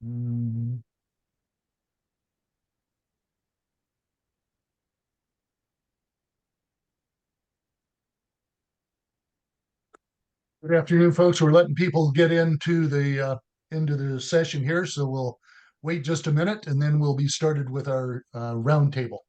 Mm. Good afternoon, folks. We're letting people get into the session here, so we'll wait just a minute, and then we'll be started with our roundtable.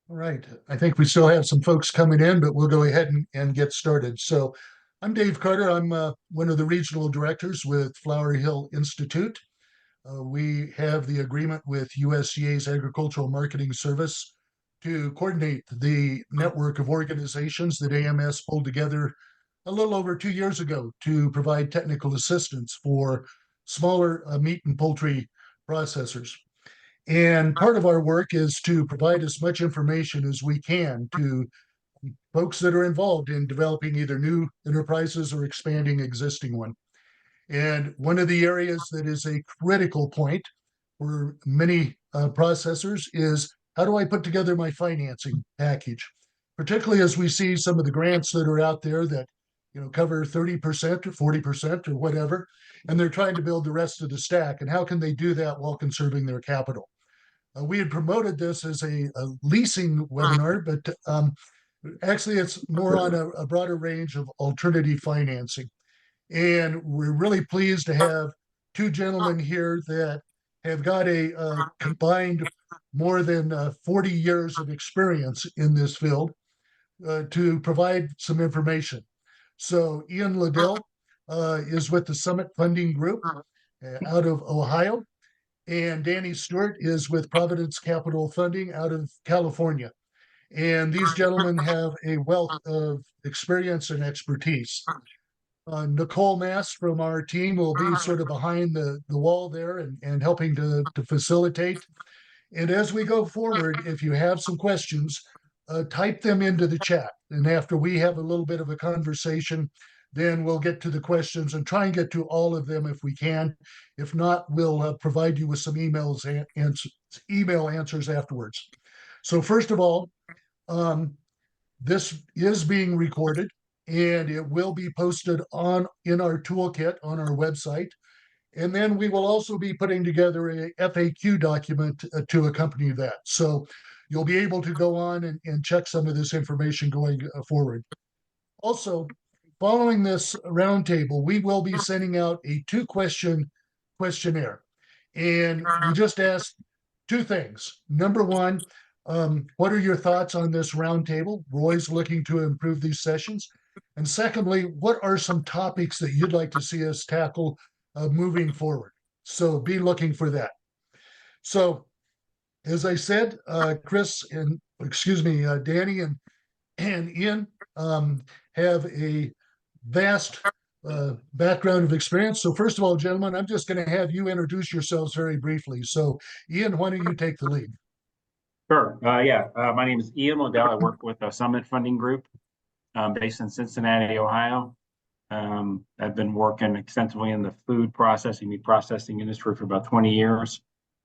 All right. I think we still have some folks coming in, but we'll go ahead and get started. So I'm Dave Carter. I'm one of the regional directors with Flower Hill Institute. We have the agreement with USDA's Agricultural Marketing Service to coordinate the network of organizations that AMS pulled together a little over 2 years ago to provide technical assistance for smaller meat and poultry processors. And part of our work is to provide as much information as we can to folks that are involved in developing either new enterprises or expanding existing one. And one of the areas that is a critical point for many processors is how do I put together my financing package, particularly as we see some of the grants that are out there that cover 30% or 40% or whatever, and they're trying to build the rest of the stack. And how can they do that while conserving their capital? We had promoted this as a leasing webinar, but actually it's more on a broader range of alternative financing. And we're really pleased to have two gentlemen here that have got a combined more than 40 years of experience in this field to provide some information. So Ian Liddell is with the Summit Funding Group out of Ohio, and Danny Stewart is with Providence Capital Funding out of California. And these gentlemen have a wealth of experience and expertise. Nicole Mass from our team will be sort of behind the wall there and helping to facilitate. And as we go forward, if you have some questions, type them into the chat. And after we have a little bit of a conversation, then we'll get to the questions and try and get to all of them if we can. If not, we'll provide you with some email answers afterwards. So first of all, this is being recorded and it will be posted in our toolkit on our website. And then we will also be putting together a FAQ document to accompany that. So you'll be able to go on and check some of this information going forward. Also, following this roundtable, we will be sending out a 2-question questionnaire. And we just asked two things. Number one, what are your thoughts on this roundtable? We're always looking to improve these sessions. And secondly, what are some topics that you'd like to see us tackle moving forward? So be looking for that. So as I said, Danny and Ian have a vast background of experience. So first of all, gentlemen, I'm just going to have you introduce yourselves very briefly. So Ian, why don't you take the lead? Sure. My name is Ian Liddell. I work with the Summit Funding Group based in Cincinnati, Ohio. I've been working extensively in the meat processing industry for about 20 years,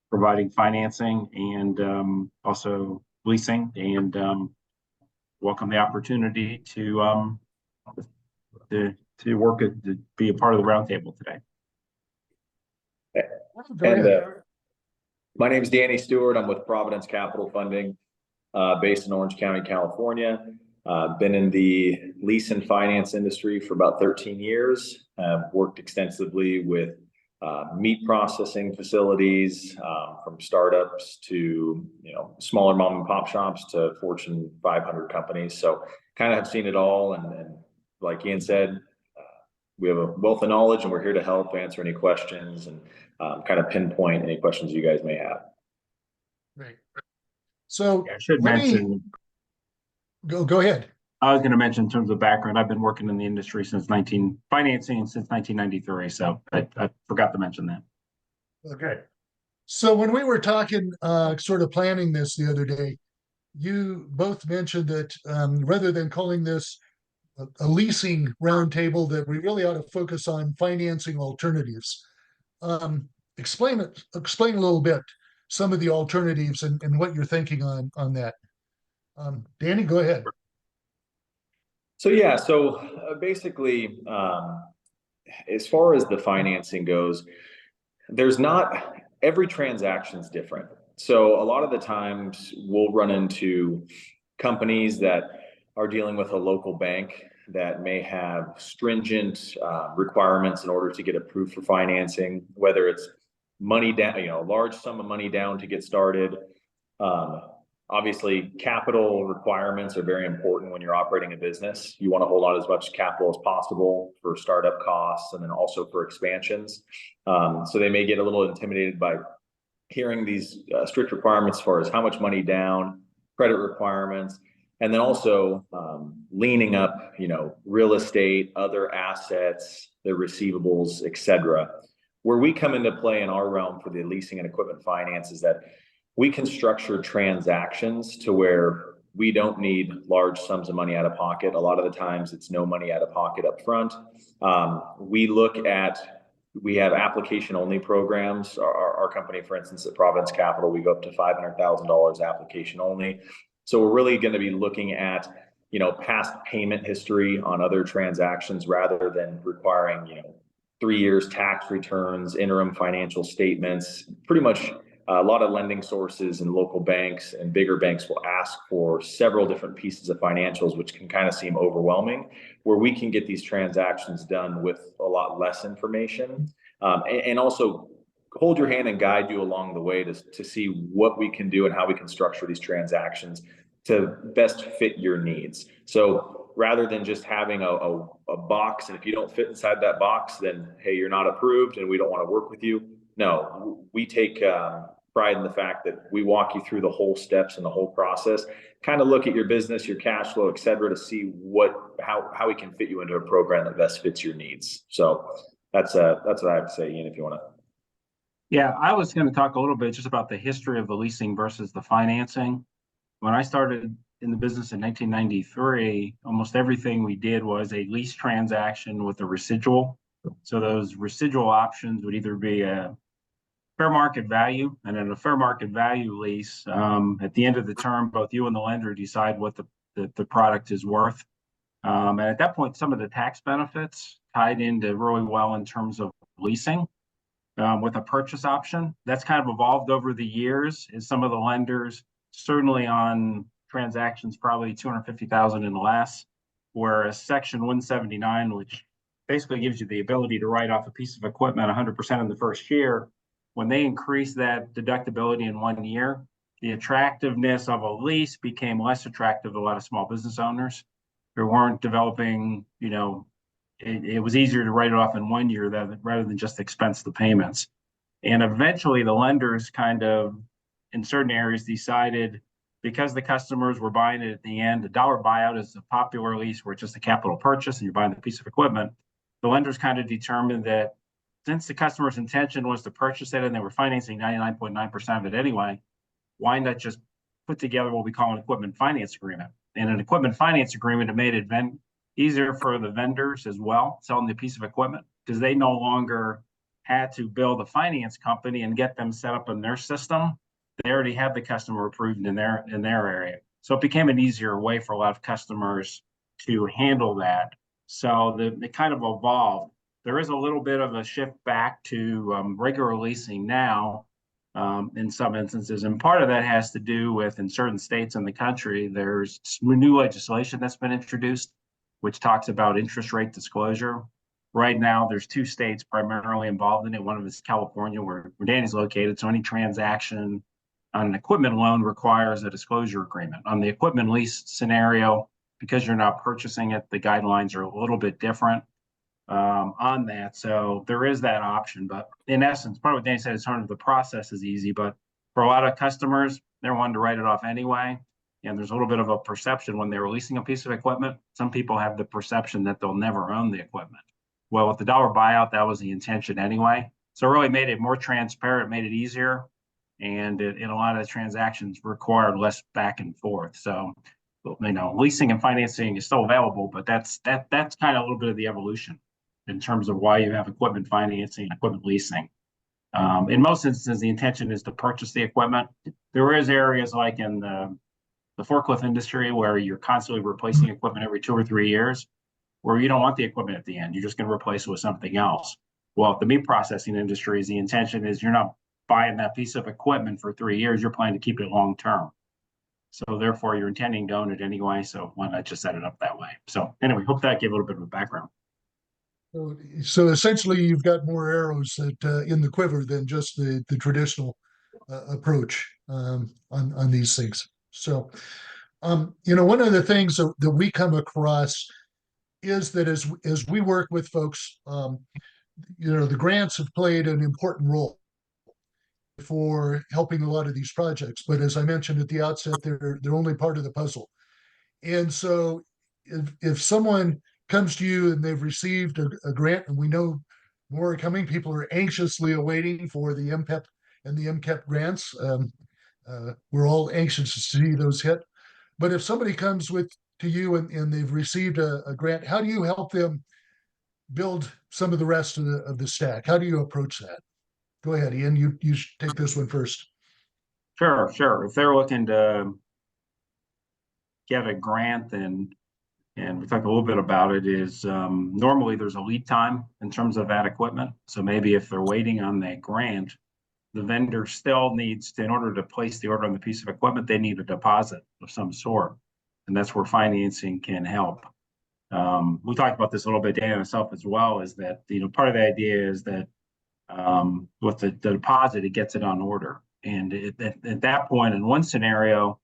providing financing and also leasing, and welcome the opportunity to be a part of the roundtable today. My name is Danny Stewart. I'm with Providence Capital Funding, based in Orange County, California. Been in the lease and finance industry for about 13 years. Worked extensively with meat processing facilities, from startups to smaller mom and pop shops to Fortune 500 companies. So kind of have seen it all. And like Ian said, we have a wealth of knowledge, and we're here to help answer any questions and kind of pinpoint any questions you guys may have. Right. So I should mention. Go ahead. I was going to mention in terms of background, I've been working in the industry financing since 1993. So I forgot to mention that. Okay. So when we were talking, sort of planning this the other day, you both mentioned that rather than calling this a leasing roundtable, that we really ought to focus on financing alternatives. Explain a little bit some of the alternatives and what you're thinking on that. Danny, go ahead. So yeah, so basically, as far as the financing goes, there's not every transaction's different. So a lot of the times we'll run into companies that are dealing with a local bank that may have stringent requirements in order to get approved for financing, whether it's money down, a large sum of money down to get started. Um, Obviously, capital requirements are very important when you're operating a business. You want to hold on as much capital as possible for startup costs and then also for expansions. So they may get a little intimidated by hearing these strict requirements as far as how much money down, credit requirements, and then also leaning up, real estate, other assets, the receivables, et cetera. Where we come into play in our realm for the leasing and equipment finance is that we can structure transactions to where we don't need large sums of money out of pocket. A lot of the times it's no money out of pocket up front. We have application only programs. Our company, for instance, at Providence Capital, we go up to $500,000 application only. So we're really going to be looking at, past payment history on other transactions rather than requiring, 3 years tax returns, interim financial statements. Pretty much a lot of lending sources and local banks and bigger banks will ask for several different pieces of financials, which can kind of seem overwhelming, where we can get these transactions done with a lot less information, and also hold your hand and guide you along the way to see what we can do and how we can structure these transactions to best fit your needs. So rather than just having a box, and if you don't fit inside that box, then, hey, you're not approved and we don't want to work with you. No, we take pride in the fact that we walk you through the whole steps and the whole process, kind of look at your business, your cash flow, et cetera, to see how we can fit you into a program that best fits your needs. So that's what I have to say, Ian, if you want to. Yeah, I was going to talk a little bit just about the history of the leasing versus the financing. When I started in the business in 1993, almost everything we did was a lease transaction with a residual. So those residual options would either be a fair market value, and in a fair market value lease, at the end of the term, both you and the lender decide what the product is worth. And at that point, some of the tax benefits tied into really well in terms of leasing with a purchase option. That's kind of evolved over the years as some of the lenders, certainly on transactions probably 250,000 and less, whereas Section 179, which basically gives you the ability to write off a piece of equipment 100% in the first year, when they increased that deductibility in 1 year, the attractiveness of a lease became less attractive to a lot of small business owners who weren't developing, it was easier to write it off in 1 year rather than just expense the payments. And eventually the lenders kind of, in certain areas, decided, because the customers were buying it at the end, a dollar buyout is a popular lease where it's just a capital purchase and you're buying the piece of equipment. The lenders kind of determined that since the customer's intention was to purchase it and they were financing 99.9% of it anyway, why not just put together what we call an equipment finance agreement? And an equipment finance agreement, it made it easier for the vendors as well, selling the piece of equipment, because they no longer had to build a finance company and get them set up in their system. They already had the customer approved in their area. So it became an easier way for a lot of customers to handle that. So it kind of evolved. There is a little bit of a shift back to regular leasing now in some instances. And part of that has to do with, in certain states in the country, there's new legislation that's been introduced, which talks about interest rate disclosure. Right now, there's 2 states primarily involved in it. One of them is California, where Danny's located. So any transaction on an equipment loan requires a disclosure agreement. On the equipment lease scenario, because you're not purchasing it, the guidelines are a little bit different on that. So there is that option. But in essence, part of what Danny said is sort of the process is easy, but for a lot of customers, they're wanting to write it off anyway. And there's a little bit of a perception when they're leasing a piece of equipment. Some people have the perception that they'll never own the equipment. Well, with the dollar buyout, that was the intention anyway. So it really made it more transparent, made it easier. And in a lot of the transactions required less back and forth. So, leasing and financing is still available, but that's kind of a little bit of the evolution in terms of why you have equipment financing, equipment leasing. In most instances, the intention is to purchase the equipment. There is areas like in the forklift industry where you're constantly replacing equipment every 2 or 3 years, where you don't want the equipment at the end. You're just going to replace it with something else. Well, at the meat processing industries, the intention is you're not buying that piece of equipment for 3 years. You're planning to keep it long term. So therefore, you're intending to own it anyway. So why not just set it up that way? So anyway, hope that gave a little bit of a background. So essentially, you've got more arrows that in the quiver than just the traditional approach on these things. So, one of the things that we come across is that as we work with folks, the grants have played an important role for helping a lot of these projects. But as I mentioned at the outset, they're only part of the puzzle. And so if someone comes to you and they've received a grant, and we know more are coming, people are anxiously awaiting for the MPEP and the MCAP grants. We're all anxious to see those hit. But if somebody comes to you and they've received a grant, how do you help them build some of the rest of the stack? How do you approach that? Go ahead, Ian. You should take this one first. Sure. If they're looking to get a grant, and we talked a little bit about it, is normally there's a lead time in terms of that equipment. So maybe if they're waiting on that grant, the vendor still needs to, in order to place the order on the piece of equipment, they need a deposit of some sort. And that's where financing can help. We talked about this a little bit, Dan and myself as well, is that, part of the idea is that with the deposit, it gets it on order. And at that point, in one scenario,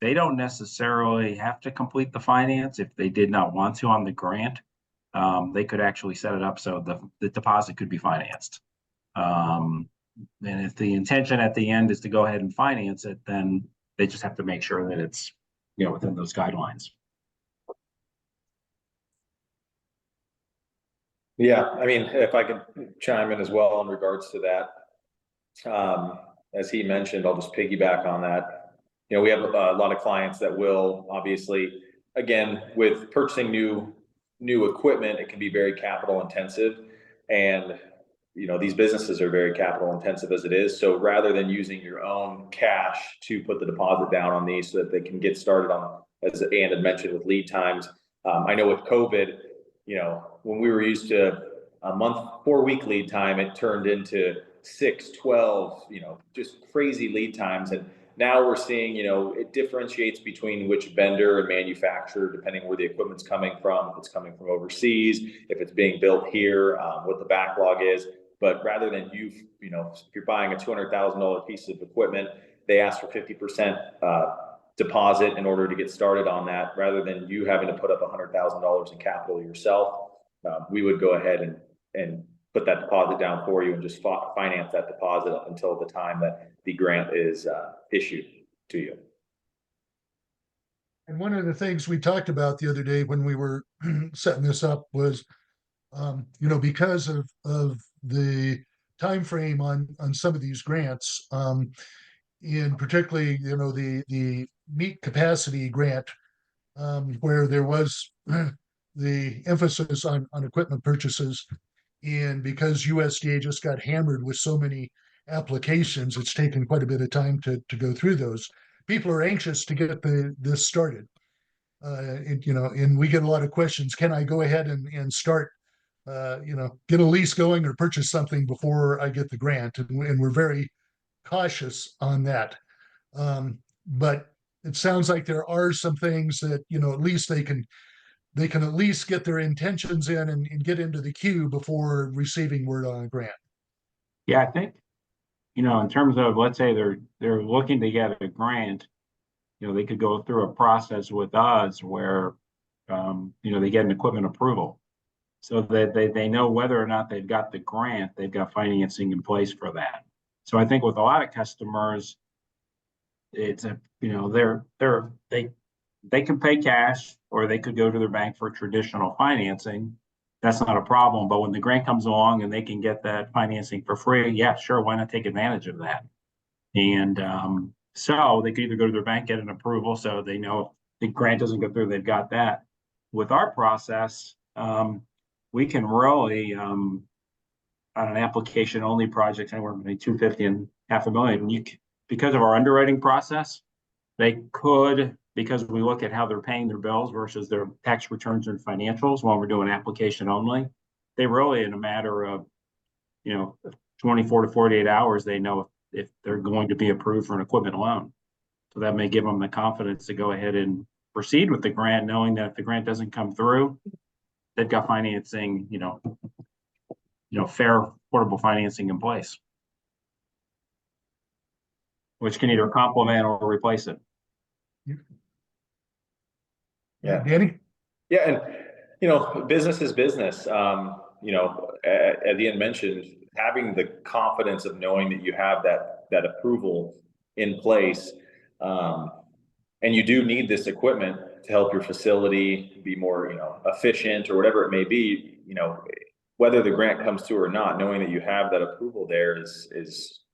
they don't necessarily have to complete the finance if they did not want to on the grant. They could actually set it up so the deposit could be financed. And if the intention at the end is to go ahead and finance it, then they just have to make sure that it's within those guidelines. Yeah, I mean, if I could chime in as well in regards to that, as he mentioned, I'll just piggyback on that. We have a lot of clients that will obviously, again, with purchasing new equipment, it can be very capital intensive, and these businesses are very capital intensive as it is. So rather than using your own cash to put the deposit down on these so that they can get started on, as Ann had mentioned, with lead times. I know with COVID, when we were used to a month, 4-week lead time, it turned into 6, 12, just crazy lead times. And now we're seeing, it differentiates between which vendor and manufacturer, depending where the equipment's coming from, if it's coming from overseas, if it's being built here, what the backlog is. But rather than if you're buying a $200,000 piece of equipment, they ask for 50% deposit in order to get started on that. Rather than you having to put up $100,000 in capital yourself, we would go ahead and put that deposit down for you and just finance that deposit up until the time that the grant is issued to you. And one of the things we talked about the other day when we were setting this up was, because of the time frame on some of these grants, in particularly, the meat capacity grant, where there was the emphasis on equipment purchases. And because USDA just got hammered with so many applications, it's taken quite a bit of time to go through those. People are anxious to get this started. And we get a lot of questions. Can I go ahead and start, get a lease going or purchase something before I get the grant? And we're very cautious on that. But it sounds like there are some things that, at least they can at least get their intentions in and get into the queue before receiving word on a grant. Yeah, I think, in terms of, let's say they're looking to get a grant, they could go through a process with us where, they get an equipment approval so that they know whether or not they've got the grant, they've got financing in place for that. So I think with a lot of customers, it's a, you know, they can pay cash or they could go to their bank for traditional financing. That's not a problem. But when the grant comes along and they can get that financing for free, yeah, sure, why not take advantage of that? And so they could either go to their bank, get an approval, so they know if the grant doesn't go through, they've got that. With our process, we can really on an application only project anywhere between 250 and half a million. Because of our underwriting process, they could, because we look at how they're paying their bills versus their tax returns and financials when we're doing application only, they really, in a matter of, 24 to 48 hours, they know if they're going to be approved for an equipment loan. So that may give them the confidence to go ahead and proceed with the grant, knowing that if the grant doesn't come through, they've got financing, fair, affordable financing in place, which can either complement or replace it. Yeah. Danny? Yeah, and business is business. As Ian mentioned, having the confidence of knowing that you have that approval in place, and you do need this equipment to help your facility be more, efficient or whatever it may be. Whether the grant comes through or not, knowing that you have that approval there is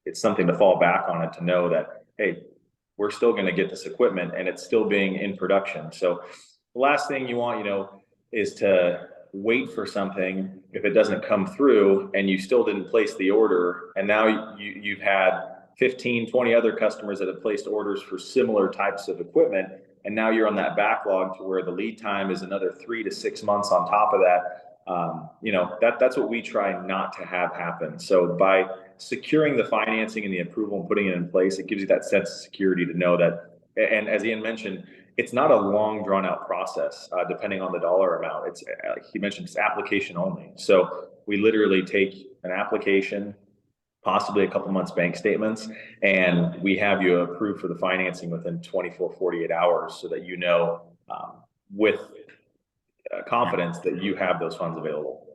it's something to fall back on and to know that, hey, we're still going to get this equipment and it's still being in production. So the last thing you want, is to wait for something if it doesn't come through and you still didn't place the order. And now you've had 15, 20 other customers that have placed orders for similar types of equipment. And now you're on that backlog to where the lead time is another 3 to 6 months on top of that. That's what we try not to have happen. So by securing the financing and the approval and putting it in place, it gives you that sense of security to know that, and as Ian mentioned, it's not a long drawn out process, depending on the dollar amount. It's, he mentioned, it's application only. So we literally take an application, possibly a couple months bank statements, and we have you approved for the financing within 24, 48 hours so that with confidence that you have those funds available.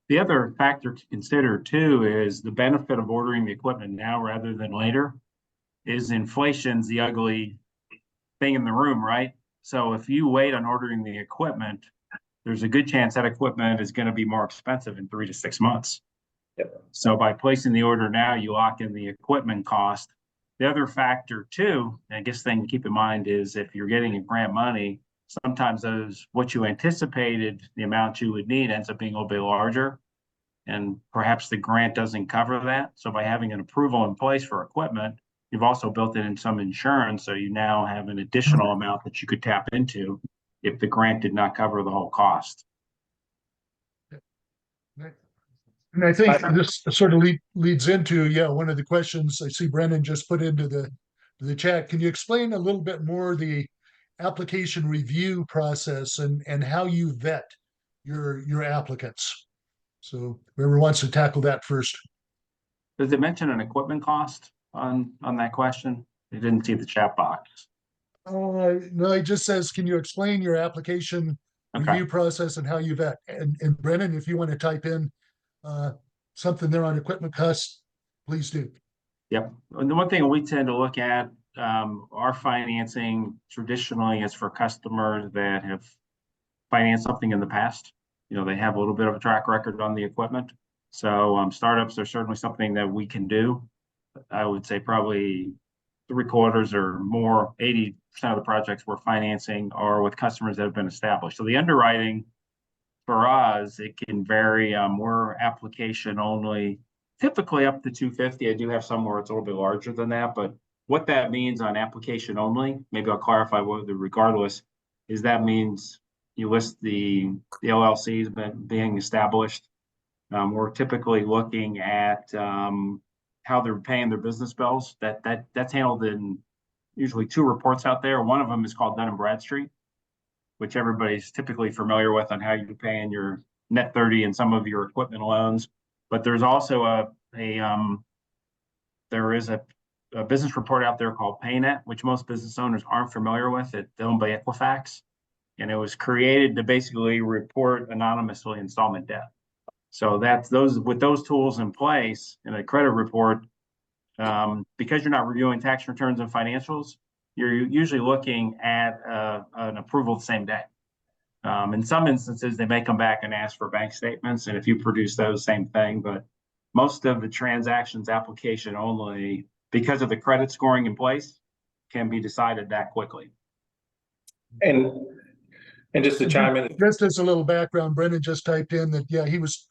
The other factor to consider too is the benefit of ordering the equipment now rather than later is inflation's the ugly thing in the room, right? So if you wait on ordering the equipment, there's a good chance that equipment is going to be more expensive in 3 to 6 months. Yep. So by placing the order now, you lock in the equipment cost. The other factor too, I guess thing to keep in mind is if you're getting a grant money, sometimes what you anticipated, the amount you would need ends up being a little bit larger. And perhaps the grant doesn't cover that. So by having an approval in place for equipment, you've also built in some insurance. So you now have an additional amount that you could tap into if the grant did not cover the whole cost. And I think this sort of leads into, one of the questions I see Brennan just put into the chat. Can you explain a little bit more the application review process and how you vet your applicants? So whoever wants to tackle that first. Does it mention an equipment cost on that question? I didn't see the chat box. No, it just says, can you explain your application review process and how you vet? And Brennan, if you want to type in something there on equipment costs, please do. Yep. And the one thing we tend to look at, our financing traditionally is for customers that have financed something in the past. They have a little bit of a track record on the equipment. So startups are certainly something that we can do. I would say probably 3/4 or more, 80% of the projects we're financing are with customers that have been established. So the underwriting for us, it can vary. We're application only, typically up to 250. I do have some where it's a little bit larger than that, but what that means on application only, maybe I'll clarify what the regardless is. That means you list the LLCs being established. We're typically looking at how they're paying their business bills. That's handled in usually 2 reports out there. One of them is called Dun & Bradstreet, which everybody's typically familiar with on how you're paying your net 30 and some of your equipment loans. But there's also there is a business report out there called PayNet, which most business owners aren't familiar with. It's owned by Equifax, and it was created to basically report anonymously installment debt. So that's with those tools in place in a credit report, because you're not reviewing tax returns and financials, you're usually looking at an approval the same day. In some instances, they may come back and ask for bank statements, and if you produce those, same thing. But most of the transactions application only, because of the credit scoring in place, can be decided that quickly. And just to chime in, Just as a little background, Brendan just typed in that, yeah, he was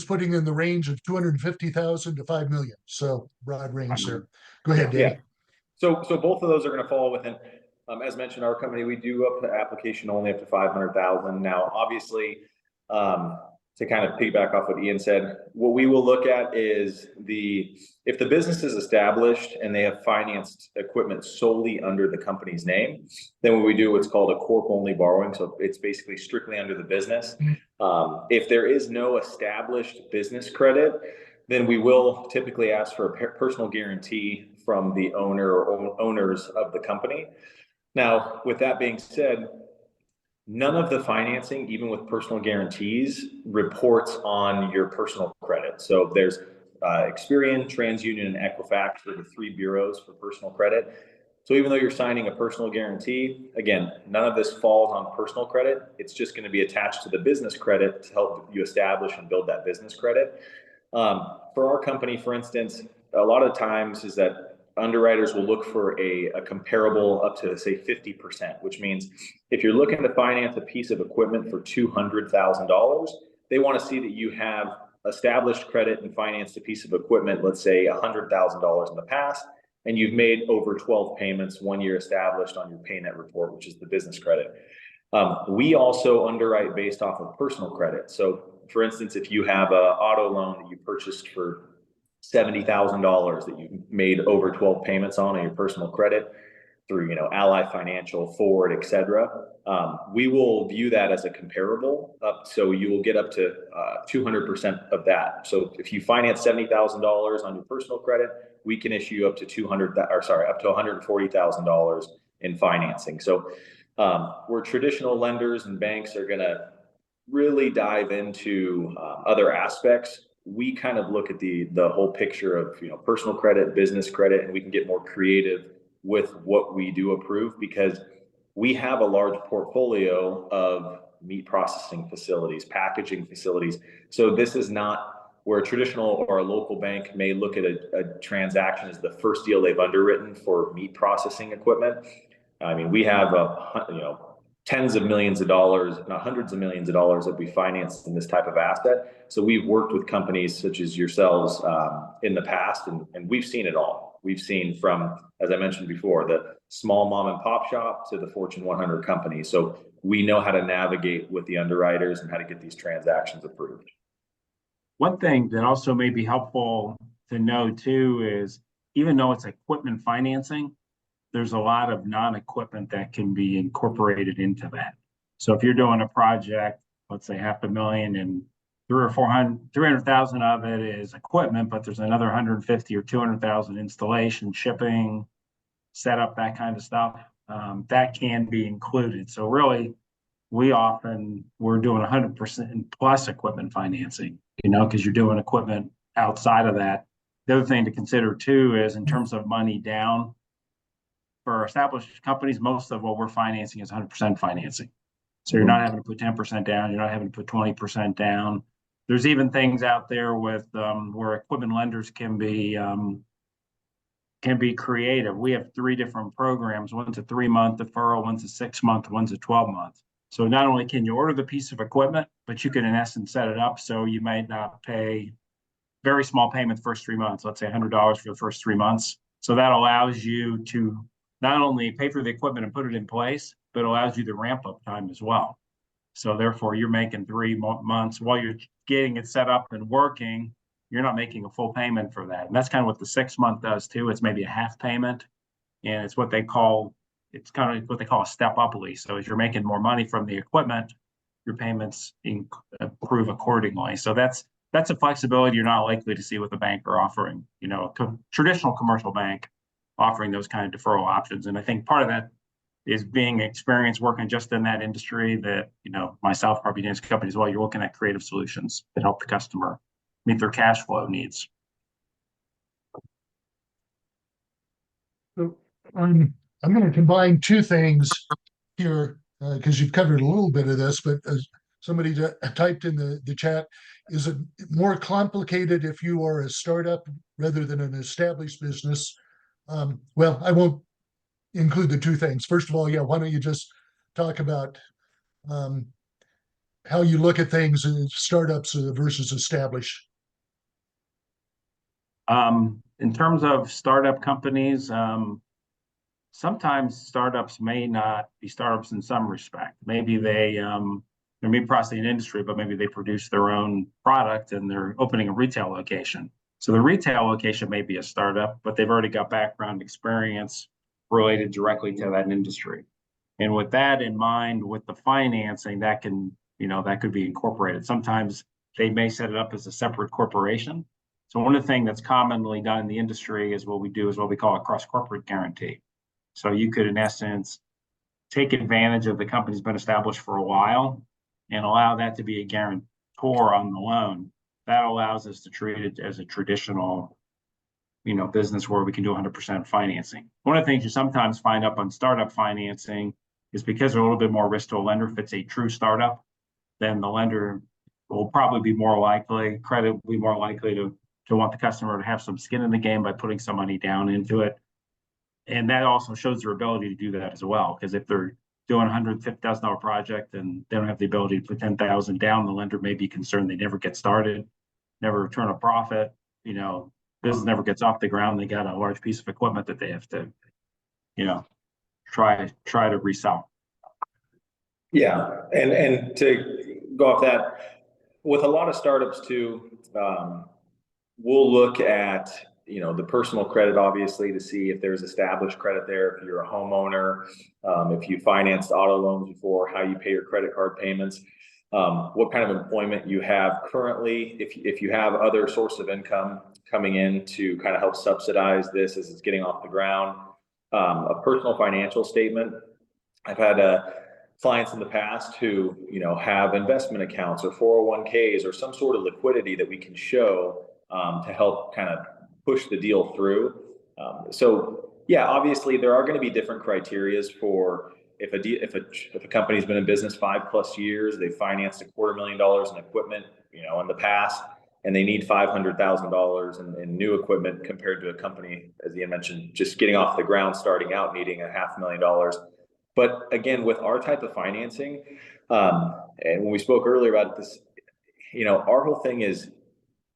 putting in the range of 250,000 to 5 million. So broad range there. Go ahead, Dave. yeah. So both of those are going to fall within, as mentioned, our company, we do up to application only up to 500,000. Now, obviously, to kind of piggyback off what Ian said, what we will look at is if the business is established and they have financed equipment solely under the company's name, then what we do what's called a corp only borrowing. So it's basically strictly under the business. If there is no established business credit, then we will typically ask for a personal guarantee from the owner or owners of the company. Now, with that being said, none of the financing, even with personal guarantees, reports on your personal credit. So there's Experian, TransUnion, and Equifax are the 3 bureaus for personal credit. So even though you're signing a personal guarantee, again, none of this falls on personal credit. It's just going to be attached to the business credit to help you establish and build that business credit. For our company, for instance, a lot of times is that underwriters will look for a comparable up to, say, 50%, which means if you're looking to finance a piece of equipment for $200,000, they want to see that you have established credit and financed a piece of equipment, let's say $100,000 in the past, and you've made over 12 payments, 1 year established on your PayNet report, which is the business credit. We also underwrite based off of personal credit. So for instance, if you have an auto loan that you purchased for $70,000 that you made over 12 payments on your personal credit through, Ally Financial, Ford, etc., we will view that as a comparable. So you will get up to 200% of that. So if you finance $70,000 on your personal credit, we can issue you up to $140,000 in financing. So where traditional lenders and banks are going to really dive into other aspects, we kind of look at the whole picture of personal credit, business credit, and we can get more creative with what we do approve, because we have a large portfolio of meat processing facilities, packaging facilities. So this is not where a traditional or a local bank may look at a transaction as the first deal they've underwritten for meat processing equipment. I mean, we have tens of millions of dollars, if not hundreds of millions of dollars, that we financed in this type of asset. So we've worked with companies such as yourselves in the past, and we've seen it all. We've seen from, as I mentioned before, the small mom and pop shop to the Fortune 100 company. So we know how to navigate with the underwriters and how to get these transactions approved. One thing that also may be helpful to know too is, even though it's equipment financing, there's a lot of non-equipment that can be incorporated into that. So if you're doing a project, let's say $500,000, and 300,000 of it is equipment, but there's another 150 or 200,000 installation, shipping, setup, that kind of stuff, that can be included. So really, we're doing 100% plus equipment financing, because you're doing equipment outside of that. The other thing to consider too is, in terms of money down, for established companies, most of what we're financing is 100% financing. So you're not having to put 10% down. You're not having to put 20% down. There's even things out there with where equipment lenders can be creative. We have 3 different programs. One's a 3-month deferral, one's a 6-month, one's a 12-month. So not only can you order the piece of equipment, but you can in essence set it up so you might not pay very small payment the first 3 months. Let's say $100 for the first 3 months. So that allows you to not only pay for the equipment and put it in place, but allows you the ramp up time as well. So therefore, you're making 3 months while you're getting it set up and working. You're not making a full payment for that. And that's kind of what the 6-month does too. It's maybe a half payment, and it's kind of what they call a step up lease. So as you're making more money from the equipment, your payments improve accordingly. So that's a flexibility you're not likely to see with a bank or offering, a traditional commercial bank offering those kind of deferral options. And I think part of that is being experienced working just in that industry, that, myself, probably in this company as well, you're looking at creative solutions that help the customer meet their cash flow needs. So I'm going to combine two things here because you've covered a little bit of this, but as somebody typed in the chat, is it more complicated if you are a startup rather than an established business? Well, I won't include the two things. First of all, yeah, why don't you just talk about um, how you look at things in startups versus established? In terms of startup companies, sometimes startups may not be startups in some respect. Maybe they may processing industry, but maybe they produce their own product and they're opening a retail location. So the retail location may be a startup, but they've already got background experience related directly to that industry. And with that in mind, with the financing, that that could be incorporated. Sometimes they may set it up as a separate corporation. So one of the things that's commonly done in the industry is what we call a cross-corporate guarantee. So you could, in essence, take advantage of the company's been established for a while and allow that to be a guarantor on the loan. That allows us to treat it as a traditional, business where we can do 100% financing. One of the things you sometimes find up on startup financing is because they're a little bit more risk to a lender. If it's a true startup, then the lender will probably be more likely, credit will be more likely to want the customer to have some skin in the game by putting some money down into it. And that also shows their ability to do that as well. Because if they're doing a $150,000 project and they don't have the ability to put 10,000 down, the lender may be concerned they never get started, never return a profit. Business never gets off the ground. They got a large piece of equipment that they have to, try to resell. Yeah, and to go off that, with a lot of startups too, we'll look at the personal credit obviously to see if there's established credit there. If you're a homeowner, if you financed auto loans before, how you pay your credit card payments, what kind of employment you have currently, if you have other source of income coming in to kind of help subsidize this as it's getting off the ground. A personal financial statement. I've had clients in the past who have investment accounts or 401ks or some sort of liquidity that we can show to help kind of push the deal through. So yeah, obviously there are going to be different criterias for if a company's been in business 5+ years, they financed $250,000 in equipment, in the past, and they need $500,000 in new equipment compared to a company, as Ian mentioned, just getting off the ground, starting out, needing $500,000. But again, with our type of financing, and when we spoke earlier about this, our whole thing is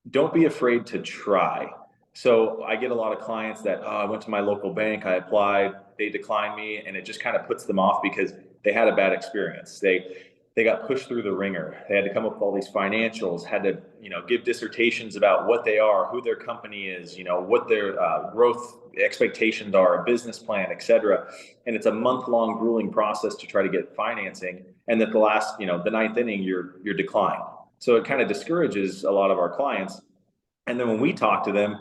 don't be afraid to try. So I get a lot of clients that, I went to my local bank, I applied, they declined me, and it just kind of puts them off because they had a bad experience. They got pushed through the ringer. They had to come up with all these financials, had to, give dissertations about what they are, who their company is, what their growth expectations are, a business plan, et cetera. And it's a month-long grueling process to try to get financing. And at the last, the ninth inning, you're declined. So it kind of discourages a lot of our clients. And then when we talk to them,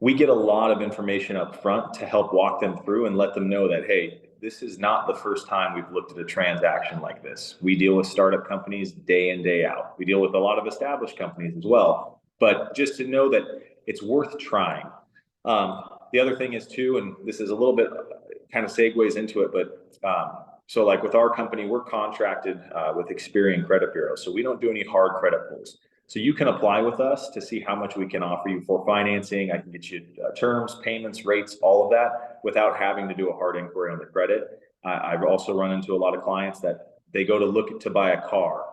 we get a lot of information up front to help walk them through and let them know that, hey, this is not the first time we've looked at a transaction like this. We deal with startup companies day in, day out. We deal with a lot of established companies as well. But just to know that it's worth trying. The other thing is too, and this is a little bit kind of segues into it, but so like with our company, we're contracted with Experian Credit Bureau. So we don't do any hard credit pulls. So you can apply with us to see how much we can offer you for financing. I can get you terms, payments, rates, all of that without having to do a hard inquiry on the credit. I've also run into a lot of clients that they go to look to buy a car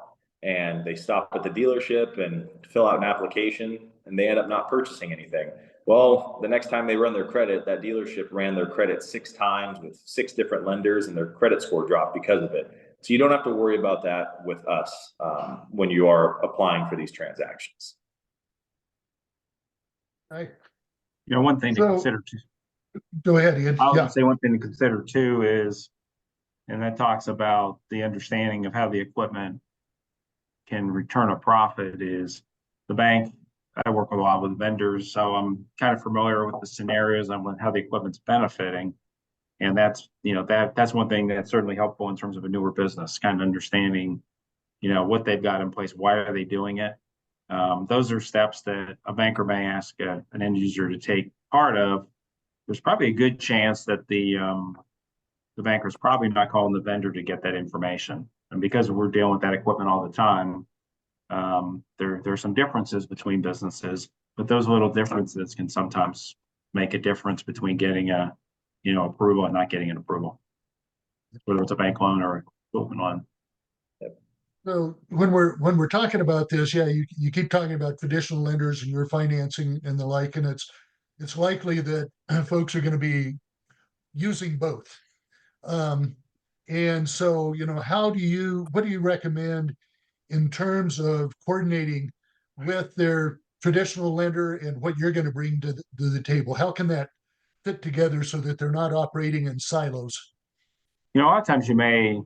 and they stop at the dealership and fill out an application and they end up not purchasing anything. Well, the next time they run their credit, that dealership ran their credit 6 times with 6 different lenders and their credit score dropped because of it. So you don't have to worry about that with us when you are applying for these transactions. Right. One thing to consider too. Go ahead, Ian. I would say one thing to consider too is, and that talks about the understanding of how the equipment can return a profit is the bank. I work with a lot with vendors, so I'm kind of familiar with the scenarios on how the equipment's benefiting. And that's one thing that's certainly helpful in terms of a newer business, kind of understanding, what they've got in place, why are they doing it? Those are steps that a banker may ask an end user to take part of. There's probably a good chance that the the banker's probably not calling the vendor to get that information. And because we're dealing with that equipment all the time, there's some differences between businesses, but those little differences can sometimes make a difference between getting a, approval and not getting an approval, whether it's a bank loan or equipment loan. So when we're talking about this, yeah, you keep talking about traditional lenders and your financing and the like, and it's likely that folks are going to be using both. And so, what do you recommend in terms of coordinating with their traditional lender and what you're going to bring to the table? How can that fit together so that they're not operating in silos? A lot of times you may,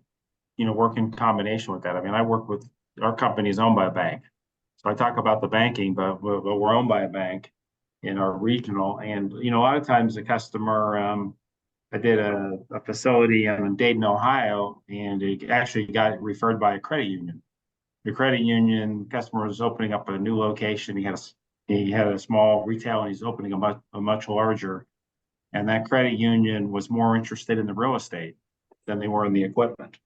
work in combination with that. I mean, our company is owned by a bank. So I talk about the banking, but we're owned by a bank in our regional. And, a lot of times the customer, I did a facility in Dayton, Ohio, and it actually got referred by a credit union. The credit union customer was opening up a new location. He had a small retail, and he's opening a much larger. And that credit union was more interested in the real estate than they were in the equipment.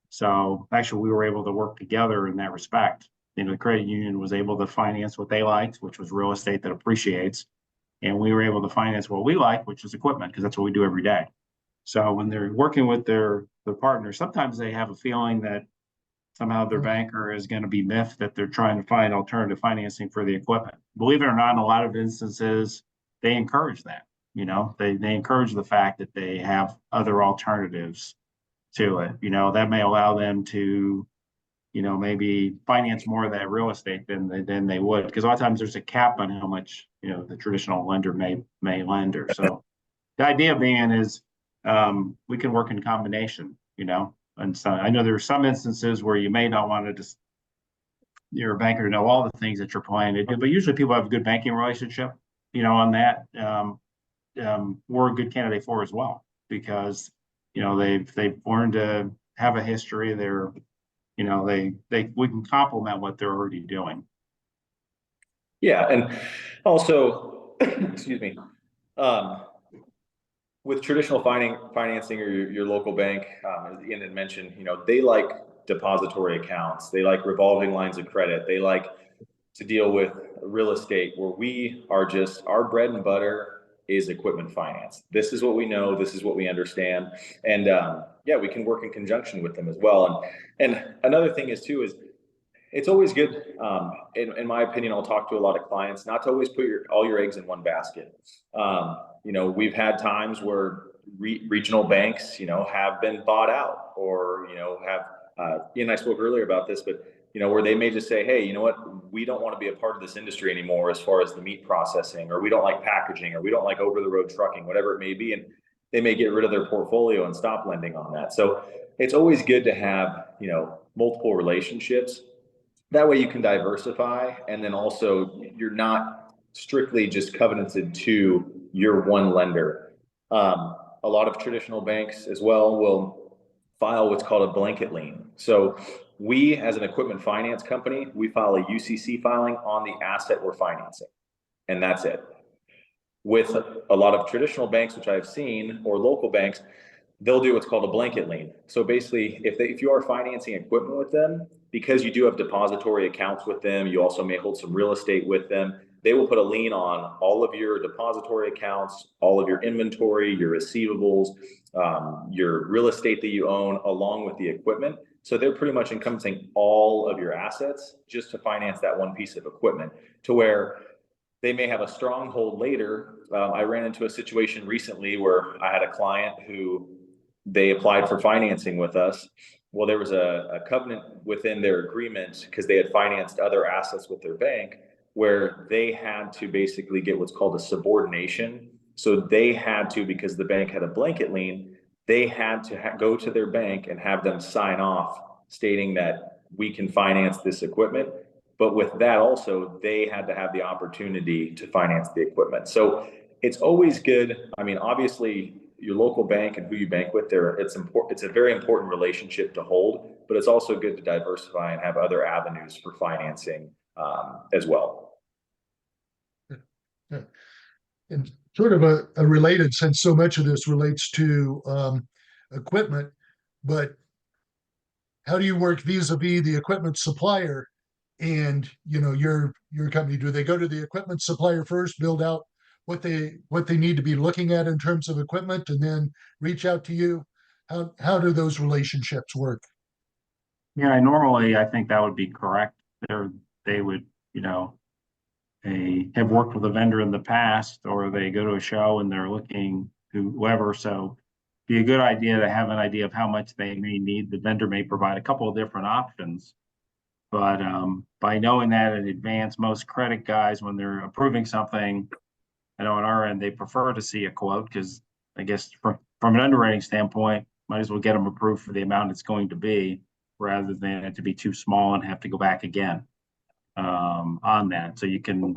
So actually, we were able to work together in that respect. The credit union was able to finance what they liked, which was real estate that appreciates, and we were able to finance what we like, which is equipment, because that's what we do every day. So when they're working with their partners, sometimes they have a feeling that somehow their banker is going to be miffed that they're trying to find alternative financing for the equipment. Believe it or not, in a lot of instances, they encourage that. They encourage the fact that they have other alternatives to it. That may allow them to, maybe finance more of that real estate than they would, because a lot of times there's a cap on how much the traditional lender may lend. Or so the idea being is we can work in combination. And so I know there are some instances where you may not want to just your banker to know all the things that you're planning to do, but usually people have a good banking relationship. On that, we're a good candidate for as well, because they've learned to have a history. We can complement what they're already doing. Yeah, and also, excuse me, with traditional financing or your local bank, as Ian had mentioned, they like depository accounts, they like revolving lines of credit, they like to deal with real estate, where we are just, our bread and butter is equipment finance. This is what we know, this is what we understand, and yeah, we can work in conjunction with them as well. And another thing is it's always good, in my opinion, I'll talk to a lot of clients, not to always put all your eggs in one basket. We've had times where regional banks, have been bought out, or, have, Ian and I spoke earlier about this, but, where they may just say, hey, you know what, we don't want to be a part of this industry anymore as far as the meat processing, or we don't like packaging, or we don't like over-the-road trucking, whatever it may be. And they may get rid of their portfolio and stop lending on that. So it's always good to have, multiple relationships. That way you can diversify, and then also you're not strictly just covenanted to your one lender. A lot of traditional banks as well will file what's called a blanket lien. So we, as an equipment finance company, we file a UCC filing on the asset we're financing, and that's it. With a lot of traditional banks, which I've seen, or local banks, they'll do what's called a blanket lien. So basically, if you are financing equipment with them, because you do have depository accounts with them, you also may hold some real estate with them, they will put a lien on all of your depository accounts, all of your inventory, your receivables, your real estate that you own, along with the equipment. So they're pretty much encompassing all of your assets just to finance that one piece of equipment, to where they may have a stronghold later. I ran into a situation recently where I had a client who, they applied for financing with us. Well, there was a covenant within their agreement, because they had financed other assets with their bank, where they had to basically get what's called a subordination. So they had to, because the bank had a blanket lien, they had to go to their bank and have them sign off stating that we can finance this equipment. But with that also, they had to have the opportunity to finance the equipment. So it's always good. I mean, obviously, your local bank and who you bank with, it's important. It's a very important relationship to hold, but it's also good to diversify and have other avenues for financing as well. And sort of a related, since so much of this relates to equipment, but how do you work vis-a-vis the equipment supplier and your company? Do they go to the equipment supplier first, build out what they need to be looking at in terms of equipment, and then reach out to you? How do those relationships work? Yeah, normally I think that would be correct. They would, they have worked with a vendor in the past, or they go to a show and they're looking to whoever. So be a good idea to have an idea of how much they may need. The vendor may provide a couple of different options. But by knowing that in advance, most credit guys, when they're approving something, I know on our end, they prefer to see a quote because I guess from an underwriting standpoint, might as well get them approved for the amount it's going to be rather than it to be too small and have to go back again on that. So you can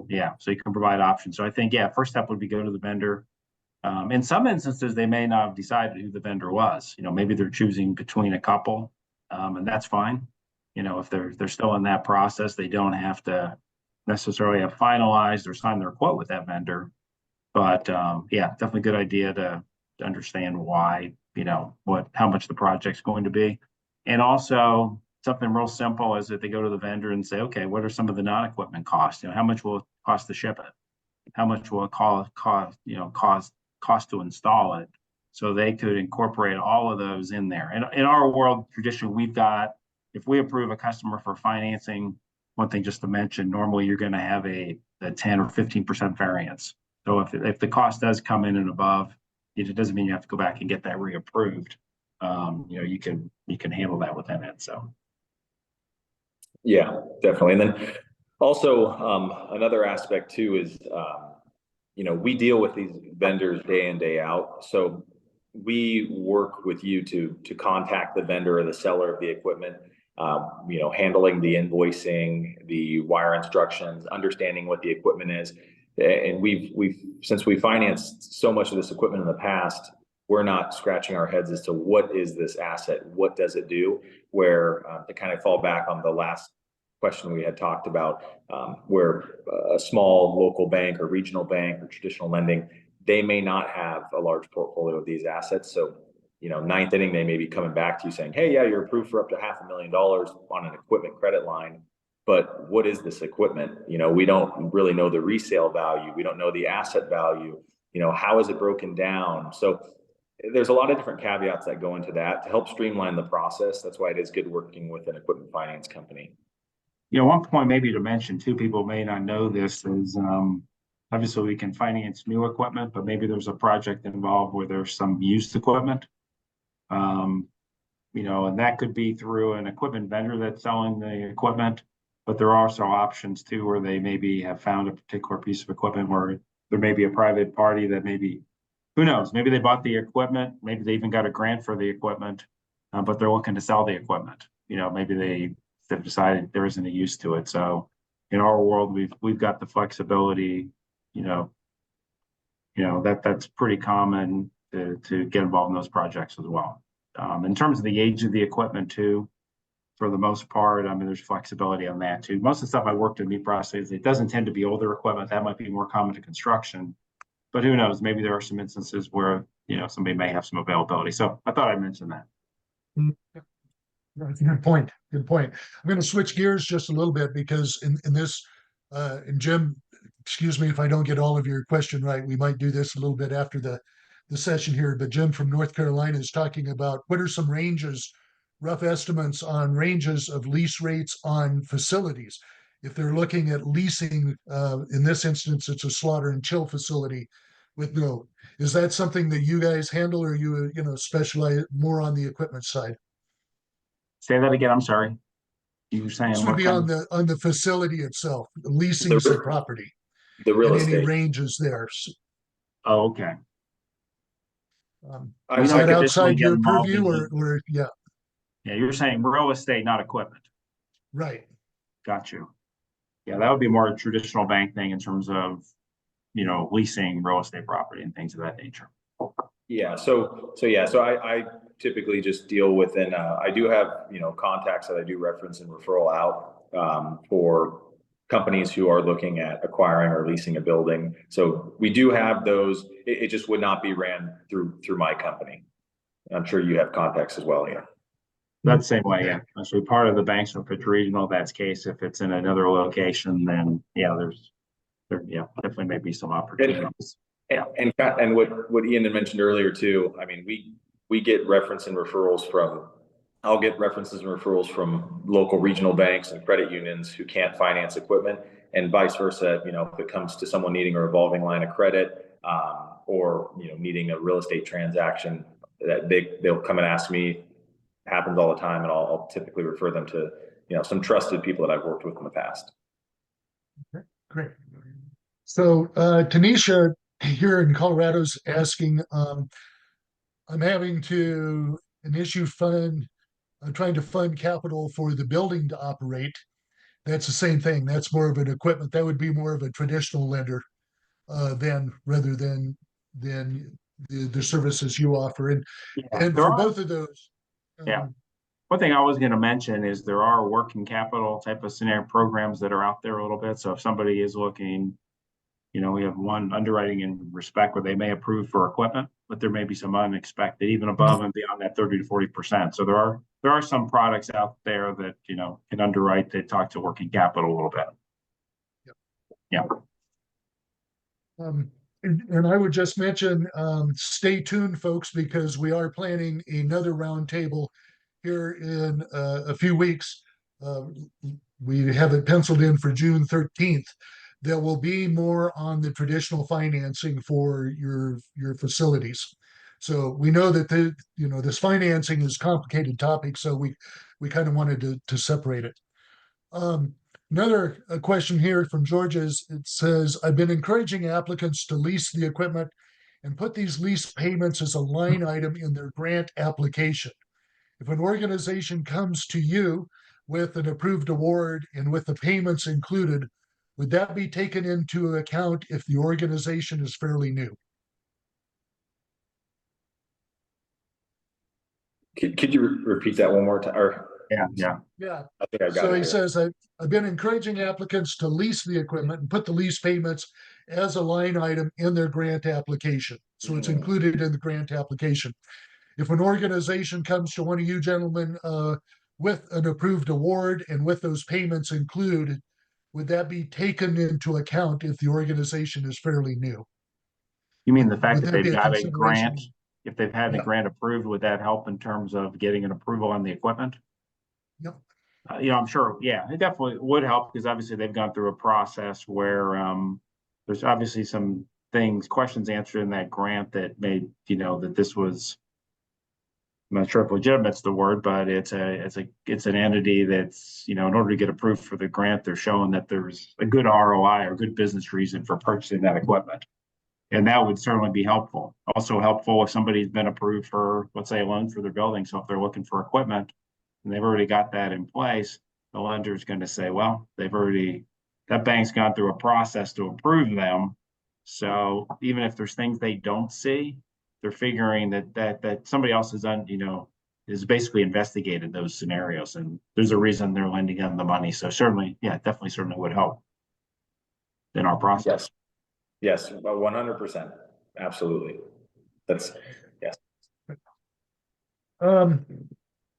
provide options. So I think, first step would be go to the vendor. In some instances, they may not have decided who the vendor was. Maybe they're choosing between a couple, and that's fine. If they're still in that process, they don't have to necessarily have finalized or signed their quote with that vendor. But definitely a good idea to understand why, how much the project's going to be. And also something real simple is that they go to the vendor and say, okay, what are some of the non-equipment costs? How much will it cost to ship it? How much will it cost to install it? So they could incorporate all of those in there. And in our world tradition, we've got, if we approve a customer for financing, one thing just to mention, normally you're going to have a 10 or 15% variance. So if the cost does come in and above, it doesn't mean you have to go back and get that reapproved. You can handle that within it. So. Yeah, definitely. And then also another aspect too is, we deal with these vendors day in, day out. So we work with you to contact the vendor or the seller of the equipment, handling the invoicing, the wire instructions, understanding what the equipment is. And since we financed so much of this equipment in the past, we're not scratching our heads as to what is this asset, what does it do, where to kind of fall back on the last question we had talked about, where a small local bank or regional bank or traditional lending, they may not have a large portfolio of these assets. So, ninth inning, they may be coming back to you saying, hey, yeah, you're approved for up to $500,000 on an equipment credit line. But what is this equipment? We don't really know the resale value. We don't know the asset value. How is it broken down? So there's a lot of different caveats that go into that to help streamline the process. That's why it is good working with an equipment finance company. One point maybe to mention too, people may not know this is obviously we can finance new equipment, but maybe there's a project involved where there's some used equipment. And that could be through an equipment vendor that's selling the equipment, but there are also options too where they maybe have found a particular piece of equipment where there may be a private party that maybe, who knows, maybe they bought the equipment, maybe they even got a grant for the equipment, but they're looking to sell the equipment. Maybe they've decided there isn't a use to it. So in our world, we've got the flexibility, that's pretty common to get involved in those projects as well. In terms of the age of the equipment too, for the most part, there's flexibility on that too. Most of the stuff I worked in meat processing, it doesn't tend to be older equipment. That might be more common to construction, but who knows? Maybe there are some instances where, somebody may have some availability. So I thought I'd mention that. Good point. Good point. I'm going to switch gears just a little bit because in this, and Jim, excuse me if I don't get all of your question right. We might do this a little bit after the session here. But Jim from North Carolina is talking about what are some ranges, rough estimates on ranges of lease rates on facilities. If they're looking at leasing, in this instance, it's a slaughter and chill facility with no. Is that something that you guys handle, or you specialize more on the equipment side? Say that again. I'm sorry. You were saying This would be on the facility itself, leasing the property, the real and estate. any ranges there. Oh, okay. Is that outside your purview, or yeah? Yeah, you're saying real estate, not equipment. Right. Got you. Yeah, that would be more a traditional bank thing in terms of, leasing real estate property and things of that nature. Yeah. So I typically just deal within, I do have, contacts that I do reference and referral out for companies who are looking at acquiring or leasing a building. So we do have those. It just would not be ran through my company. I'm sure you have contacts as well, yeah. That's the same way, yeah. Actually, part of the banks, if it's regional, that's the case. If it's in another location, then yeah, yeah, definitely may be some opportunities. Yeah. And what Ian had mentioned earlier too, I mean, we get reference and referrals from, I'll get references and referrals from local regional banks and credit unions who can't finance equipment, and vice versa. You know, if it comes to someone needing a revolving line of credit, or, you know, needing a real estate transaction, that they'll come and ask me. Happens all the time, and I'll typically refer them to, you know, some trusted people that I've worked with in the past. Okay, great. So Tanisha here in Colorado is asking, I'm having to an issue fund, I'm trying to fund capital for the building to operate. That's the same thing. That's more of an equipment. That would be more of a traditional lender rather than the services you offer. Yeah, And for both of those, yeah. One thing I was going to mention is there are working capital type of scenario programs that are out there a little bit. So if somebody is looking, you know, we have one underwriting in respect where they may approve for equipment, but there may be some unexpected, even above and beyond that 30 to 40%. So there are some products out there that, you know, can underwrite that talk to working capital a little bit. Yep. Yeah. And I would just mention, stay tuned, folks, because we are planning another roundtable here in a few weeks. We have it penciled in for June 13th. There will be more on the traditional financing for your facilities. So we know that this financing is a complicated topic, so we kind of wanted to separate it. Another question here from George is, it says, I've been encouraging applicants to lease the equipment and put these lease payments as a line item in their grant application. If an organization comes to you with an approved award and with the payments included, would that be taken into account if the organization is fairly new? Could you repeat that one more time? Or Yeah. I think I got So it he here. says, I've been encouraging applicants to lease the equipment and put the lease payments as a line item in their grant application. So it's included in the grant application. If an organization comes to one of you gentlemen with an approved award and with those payments included, would that be taken into account if the organization is fairly new? You mean the fact Would that that be they've a got a consideration? grant? If they've had the Yeah. grant approved, would that help in terms of getting an approval on the equipment? Yep. You know, I'm sure, yeah, it definitely would help because obviously they've gone through a process where there's obviously some questions answered in that grant that made, you know, that this was, I'm not sure if legitimate's the word, but it's an entity that's, you know, in order to get approved for the grant, they're showing that there's a good ROI or good business reason for purchasing that equipment. And that would certainly be helpful. Also helpful if somebody's been approved for, let's say, a loan for their building. So if they're looking for equipment and they've already got that in place, the lender is going to say, well, that bank's gone through a process to approve them. So even if there's things they don't see, they're figuring that somebody else is basically investigated those scenarios, and there's a reason they're lending them the money. So certainly, yeah, definitely certainly would help in our process. Yes, 100%. Absolutely. That's, yes. And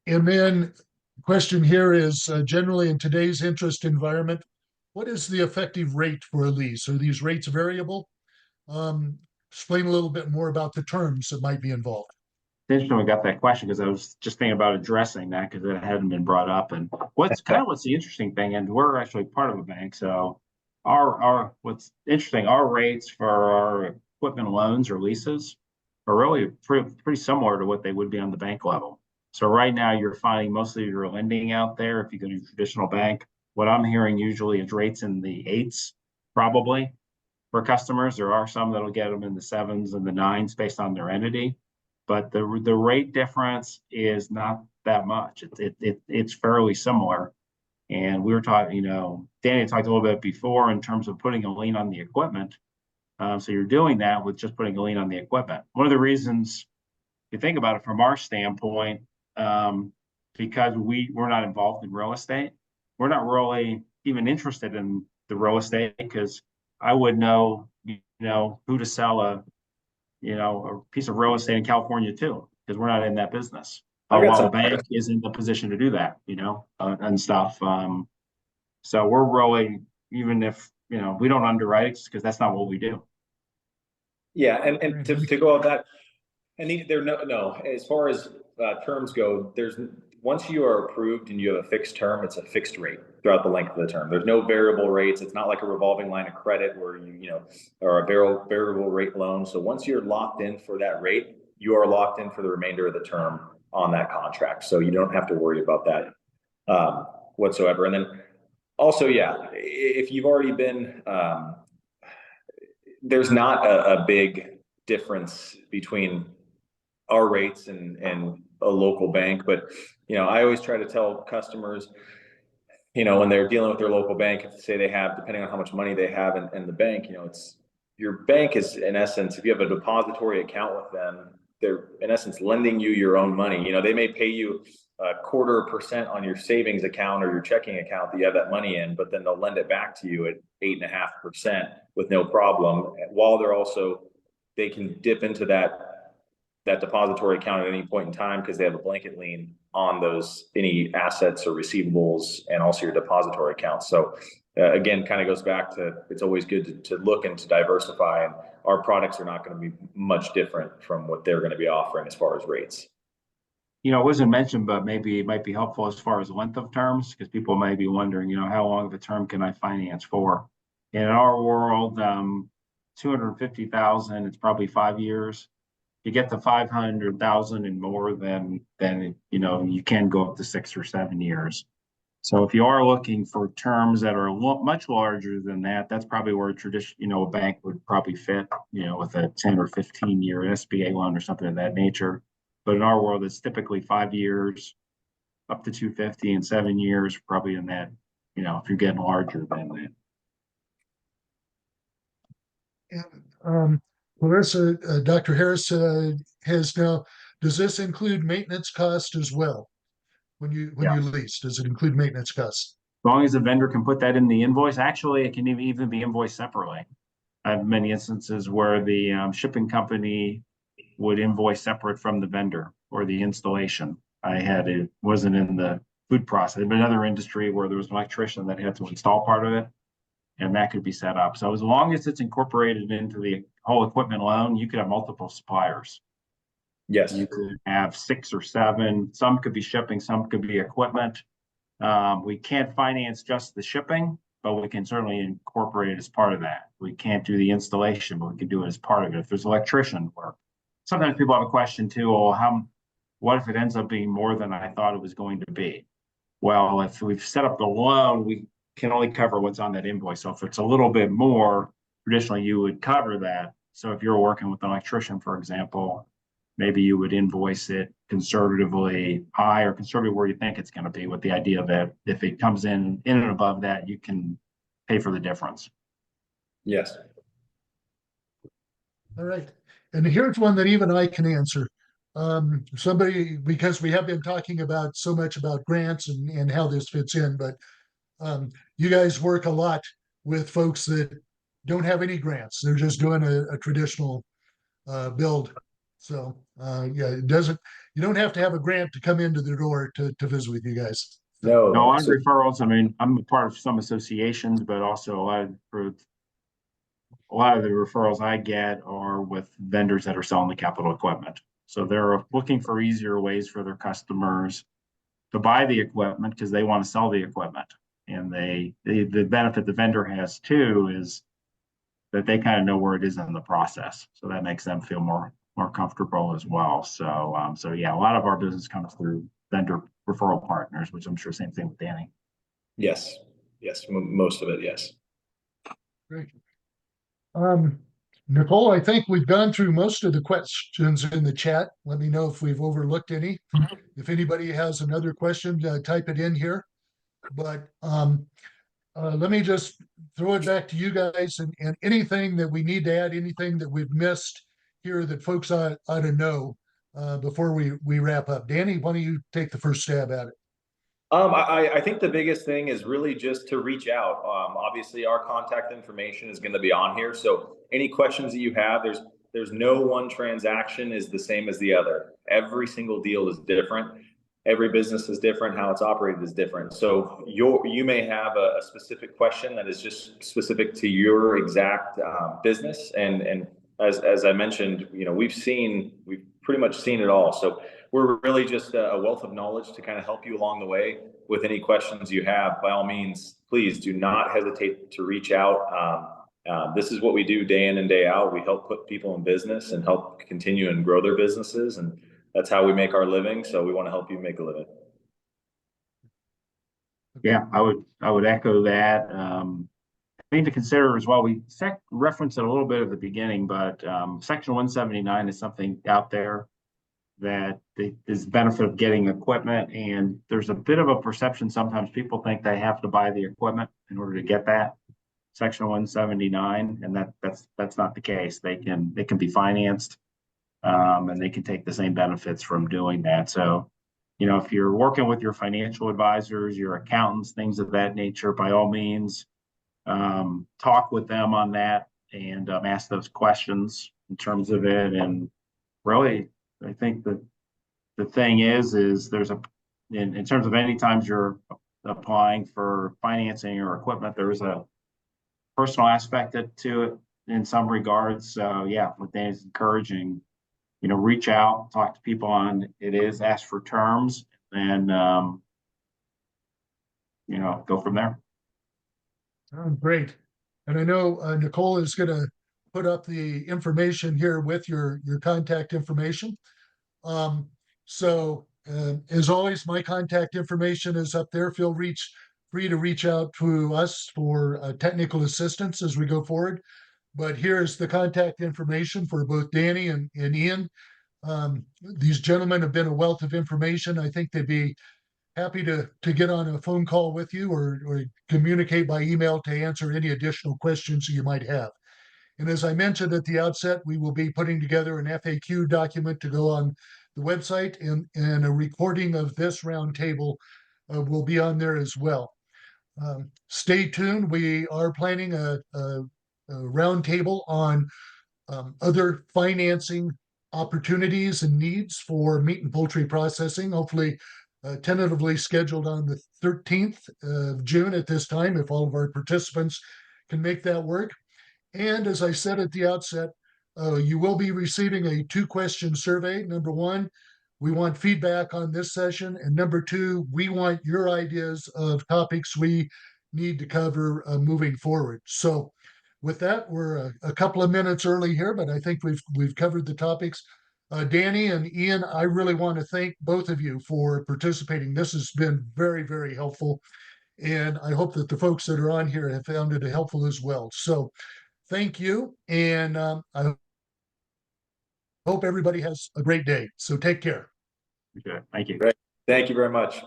then question here is, generally in today's interest environment, what is the effective rate for a lease? Are these rates variable? Explain a little bit more about the terms that might be involved. It's interesting we got that question because I was just thinking about addressing that because it hadn't been brought up. And what's the interesting thing, and we're actually part of a bank, so what's interesting, our rates for our equipment loans or leases are really pretty similar to what they would be on the bank level. So right now you're finding mostly your lending out there. If you go to a traditional bank, what I'm hearing usually is rates in the 8s, probably for customers. There are some that'll get them in the 7s and the 9s based on their entity, but the rate difference is not that much. It's fairly similar. And we were talking, you know, Danny talked a little bit before in terms of putting a lien on the equipment. So you're doing that with just putting a lien on the equipment. One of the reasons, if you think about it from our standpoint, because we're not involved in real estate, we're not really even interested in the real estate because I would know, you know, who to sell a piece of real estate in California to. because we're not in that business. I got While a some. bank is in the position to do that, and stuff. So we're really, even if, we don't underwrite because that's not what we do. Yeah, and to go on that, and there no, as far as terms go, once you are approved and you have a fixed term, it's a fixed rate throughout the length of the term. There's no variable rates. It's not like a revolving line of credit where or a variable rate loan. So once you're locked in for that rate, you are locked in for the remainder of the term on that contract. So you don't have to worry about that whatsoever. And then also, yeah, if you've already been, there's not a big difference between our rates and a local bank. But, I always try to tell customers, when they're dealing with their local bank, if they say they have, depending on how much money they have in the bank, your bank is, in essence, if you have a depository account with them, they're in essence lending you your own money. They may pay you 0.25% on your savings account or your checking account that you have that money in, but then they'll lend it back to you at 8.5% with no problem, while they can dip into that depository account at any point in time because they have a blanket lien on any assets or receivables, and also your depository accounts. So again, kind of goes back to, it's always good to look and to diversify, and our products are not going to be much different from what they're going to be offering as far as rates. It wasn't mentioned, but maybe it might be helpful as far as length of terms, because people may be wondering, how long of a term can I finance for? In our world, 250,000, it's probably 5 years. You get to 500,000 and more, then you can go up to 6 or 7 years. So if you are looking for terms that are much larger than that, that's probably where a bank would probably fit, with a 10 or 15 year SBA loan or something of that nature. But in our world, it's typically 5 years up to 250, and 7 years probably in that, if you're getting larger than that. Clarissa, Dr. Harris has now, does this include maintenance cost as well? When you lease, does it include maintenance costs? As long as the vendor can put that in the invoice, actually, it can even be invoiced separately. I have many instances where the shipping company would invoice separate from the vendor or the installation. It wasn't in the food process, but another industry where there was an electrician that had to install part of it, and that could be set up. So as long as it's incorporated into the whole equipment loan, you could have multiple suppliers. Yes. You could have 6 or 7. Some could be shipping, some could be equipment. We can't finance just the shipping, but we can certainly incorporate it as part of that. We can't do the installation, but we can do it as part of it. If there's electrician work, sometimes people have a question too, what if it ends up being more than I thought it was going to be? Well, if we've set up the loan, we can only cover what's on that invoice. So if it's a little bit more, traditionally you would cover that. So if you're working with an electrician, for example, maybe you would invoice it conservatively high or conservative where you think it's going to be, with the idea that if it comes in and above that, you can pay for the difference. Yes. All right. And here's one that even I can answer. Because we have been talking about so much about grants and how this fits in, but you guys work a lot with folks that don't have any grants. They're just doing a traditional build. So you don't have to have a grant to come into the door to visit with you guys. No. No, on referrals, I mean, I'm a part of some associations, but also a lot of the referrals I get are with vendors that are selling the capital equipment. So they're looking for easier ways for their customers to buy the equipment because they want to sell the equipment. And the benefit the vendor has too is that they kind of know where it is in the process. So that makes them feel more comfortable as well. So yeah, a lot of our business comes through vendor referral partners, which I'm sure same thing with Danny. Yes. Most of it. Yes. Great. Nicole, I think we've gone through most of the questions in the chat. Let me know if we've overlooked any. If anybody has another question, type it in here. But let me just throw it back to you guys, and anything that we need to add, anything that we've missed here that folks ought to know before we wrap up. Danny, why don't you take the first stab at it? I think the biggest thing is really just to reach out. Obviously, our contact information is going to be on here. So any questions that you have, there's there's no one transaction is the same as the other. Every single deal is different. Every business is different. How it's operated is different. So you may have a specific question that is just specific to your exact business. And as I mentioned, we've pretty much seen it all. So we're really just a wealth of knowledge to kind of help you along the way with any questions you have. By all means, please do not hesitate to reach out. This is what we do day in and day out. We help put people in business and help continue and grow their businesses. And that's how we make our living. So we want to help you make a living. Yeah, I would echo that. I need to consider as well, we referenced it a little bit at the beginning, but Section 179 is something out there that is the benefit of getting equipment. And there's a bit of a perception, sometimes people think they have to buy the equipment in order to get that Section 179, and that's not the case. They can be financed, and they can take the same benefits from doing that. So, if you're working with your financial advisors, your accountants, things of that nature, by all means, talk with them on that and ask those questions in terms of it. And really, I think that the thing is there's in terms of any times you're applying for financing or equipment, there's a personal aspect to it in some regards. So yeah, what Dan's encouraging, reach out, talk to people on it is, ask for terms, and go from there. Oh, great. And I know Nicole is going to put up the information here with your contact information. So as always, my contact information is up there. Feel free to reach out to us for technical assistance as we go forward. But here's the contact information for both Danny and Ian. These gentlemen have been a wealth of information. I think they'd be happy to get on a phone call with you or communicate by email to answer any additional questions you might have. And as I mentioned at the outset, we will be putting together an FAQ document to go on the website, and a recording of this roundtable will be on there as well. Stay tuned. We are planning a roundtable on other financing opportunities and needs for meat and poultry processing, hopefully tentatively scheduled on the 13th of June at this time, if all of our participants can make that work. And as I said at the outset, you will be receiving a 2-question survey. Number one, we want feedback on this session. And number two, we want your ideas of topics we need to cover moving forward. So with that, we're a couple of minutes early here, but I think we've covered the topics. Danny and Ian, I really want to thank both of you for participating. This has been very, very helpful. And I hope that the folks that are on here have found it helpful as well. So thank you. And I hope everybody has a great day. So take care. Okay, thank you. Great. Thank you very much.